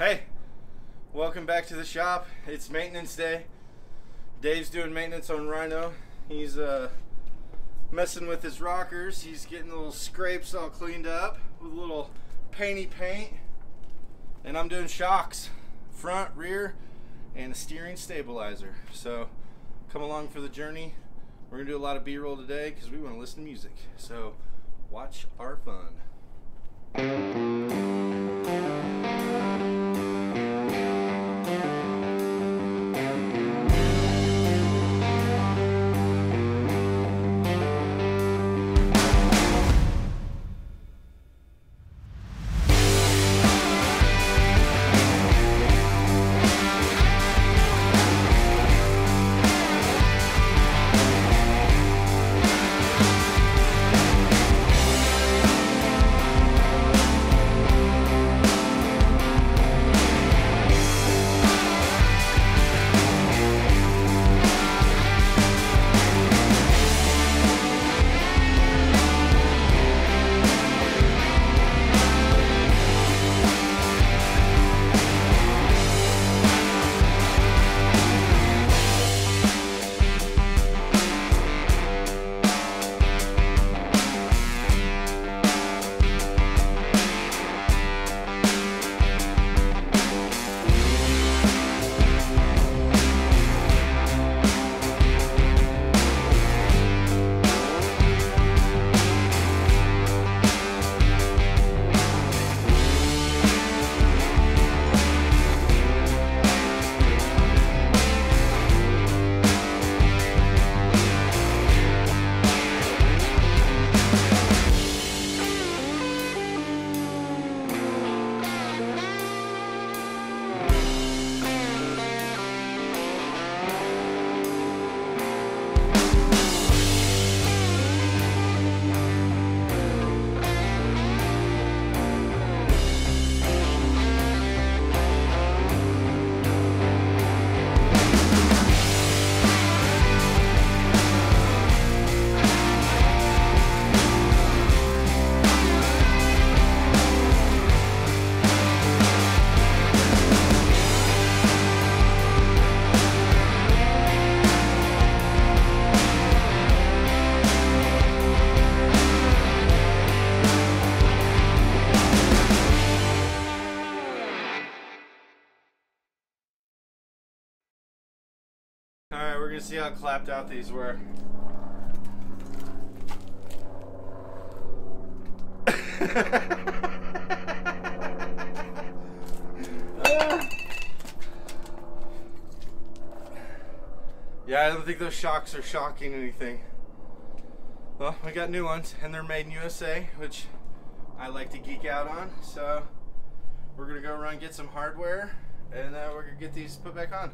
Hey, welcome back to the shop. It's maintenance day. Dave's doing maintenance on Rhino. He's messing with his rockers. He's getting the little scrapes all cleaned up with a little painty paint. And I'm doing shocks, front, rear, and a steering stabilizer. So come along for the journey. We're gonna do a lot of B-roll today because we want to listen to music. So watch our fun. Alright, we're going to see how clapped out these were. Yeah, I don't think those shocks are shocking anything. Well, we got new ones, and they're made in USA, which I like to geek out on. So we're going to go run get some hardware, and we're going to get these put back on.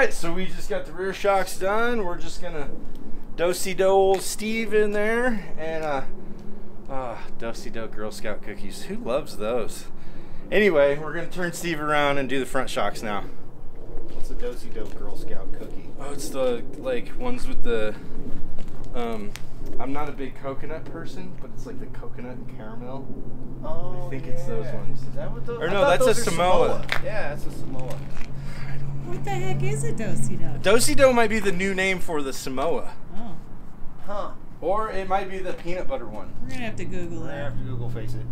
right, so we just got the rear shocks done. We're just gonna do-si-do old Steve in there, and do-si-do Girl Scout cookies. Who loves those? Anyway, we're gonna turn Steve around and do the front shocks now. What's a do-si-do Girl Scout cookie? Oh, it's the like ones with the I'm not a big coconut person, but it's like the coconut and caramel. Oh, I think it's those ones. Is that what those? Or no, that's a Samoa. Yeah, that's a Samoa. What the heck is a do-si-do? Do-si-do might be the new name for the Samoa. Oh. Huh. Or it might be the peanut butter one. We're going to have to Google I that. have to Google face it.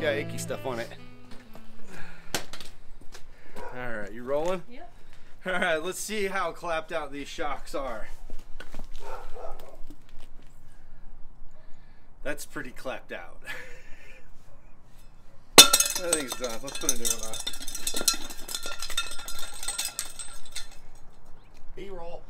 Icky stuff on it. Alright, you rolling? Yep. Alright, let's see how clapped out these shocks are. That's pretty clapped out. That thing's done. Let's put a new one on. B-roll.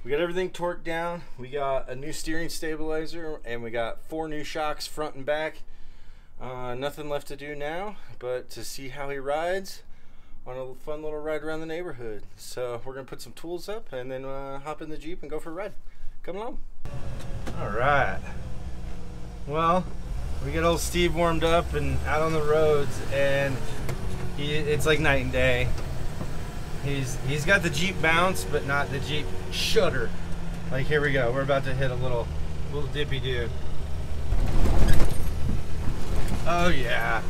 We got everything torqued down. We got a new steering stabilizer, and we got 4 new shocks front and back. Nothing left to do now but to see how he rides on a fun little ride around the neighborhood. So we're gonna put some tools up and then hop in the Jeep and go for a ride. Come along. All right. Well, we get old Steve warmed up and out on the roads, and it's like night and day. He's got the Jeep bounce, but not the Jeep shudder. Like, here we go. We're about to hit a little dippy do. Oh yeah,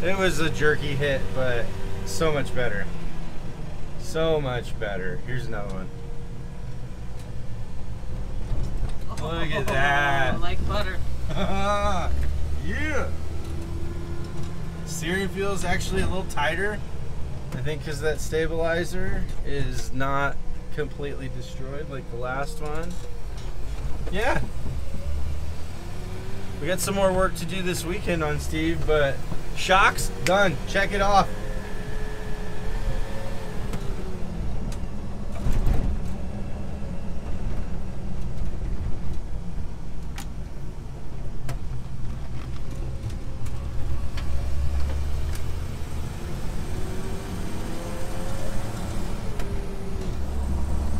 it was a jerky hit, but so much better. So much better. Here's another one. Look at that. Like butter. Yeah. Steering feel is actually a little tighter. I think because that stabilizer is not completely destroyed like the last one. Yeah. We got some more work to do this weekend on Steve, but shocks, done. Check it off.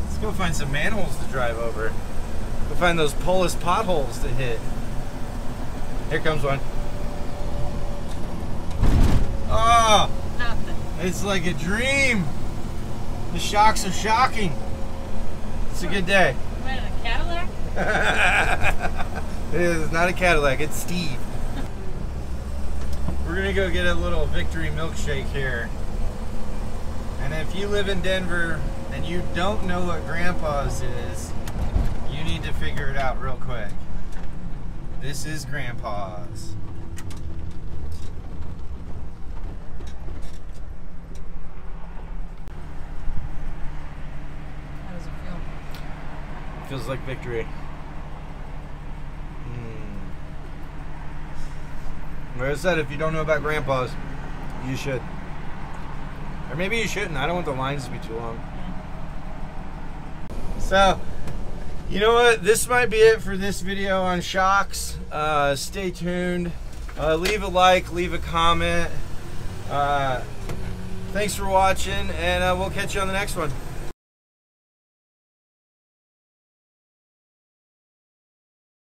Let's go find some manholes to drive over. Go find those Polish potholes to hit. Here comes one. Oh, Nothing. it's like a dream. The shocks are shocking. It's a good day. You went in a Cadillac? It is not a Cadillac, it's Steve. We're gonna go get a little victory milkshake here. And if you live in Denver and you don't know what Grandpa's is, you need to figure it out real quick. This is Grandpa's. How does it feel? Feels like victory. Like I said, if you don't know about Grandpa's, you should. Or maybe you shouldn't. I don't want the lines to be too long. So, you know what? This might be it for this video on shocks. Stay tuned. Leave a like, leave a comment. Thanks for watching, and we'll catch you on the next one.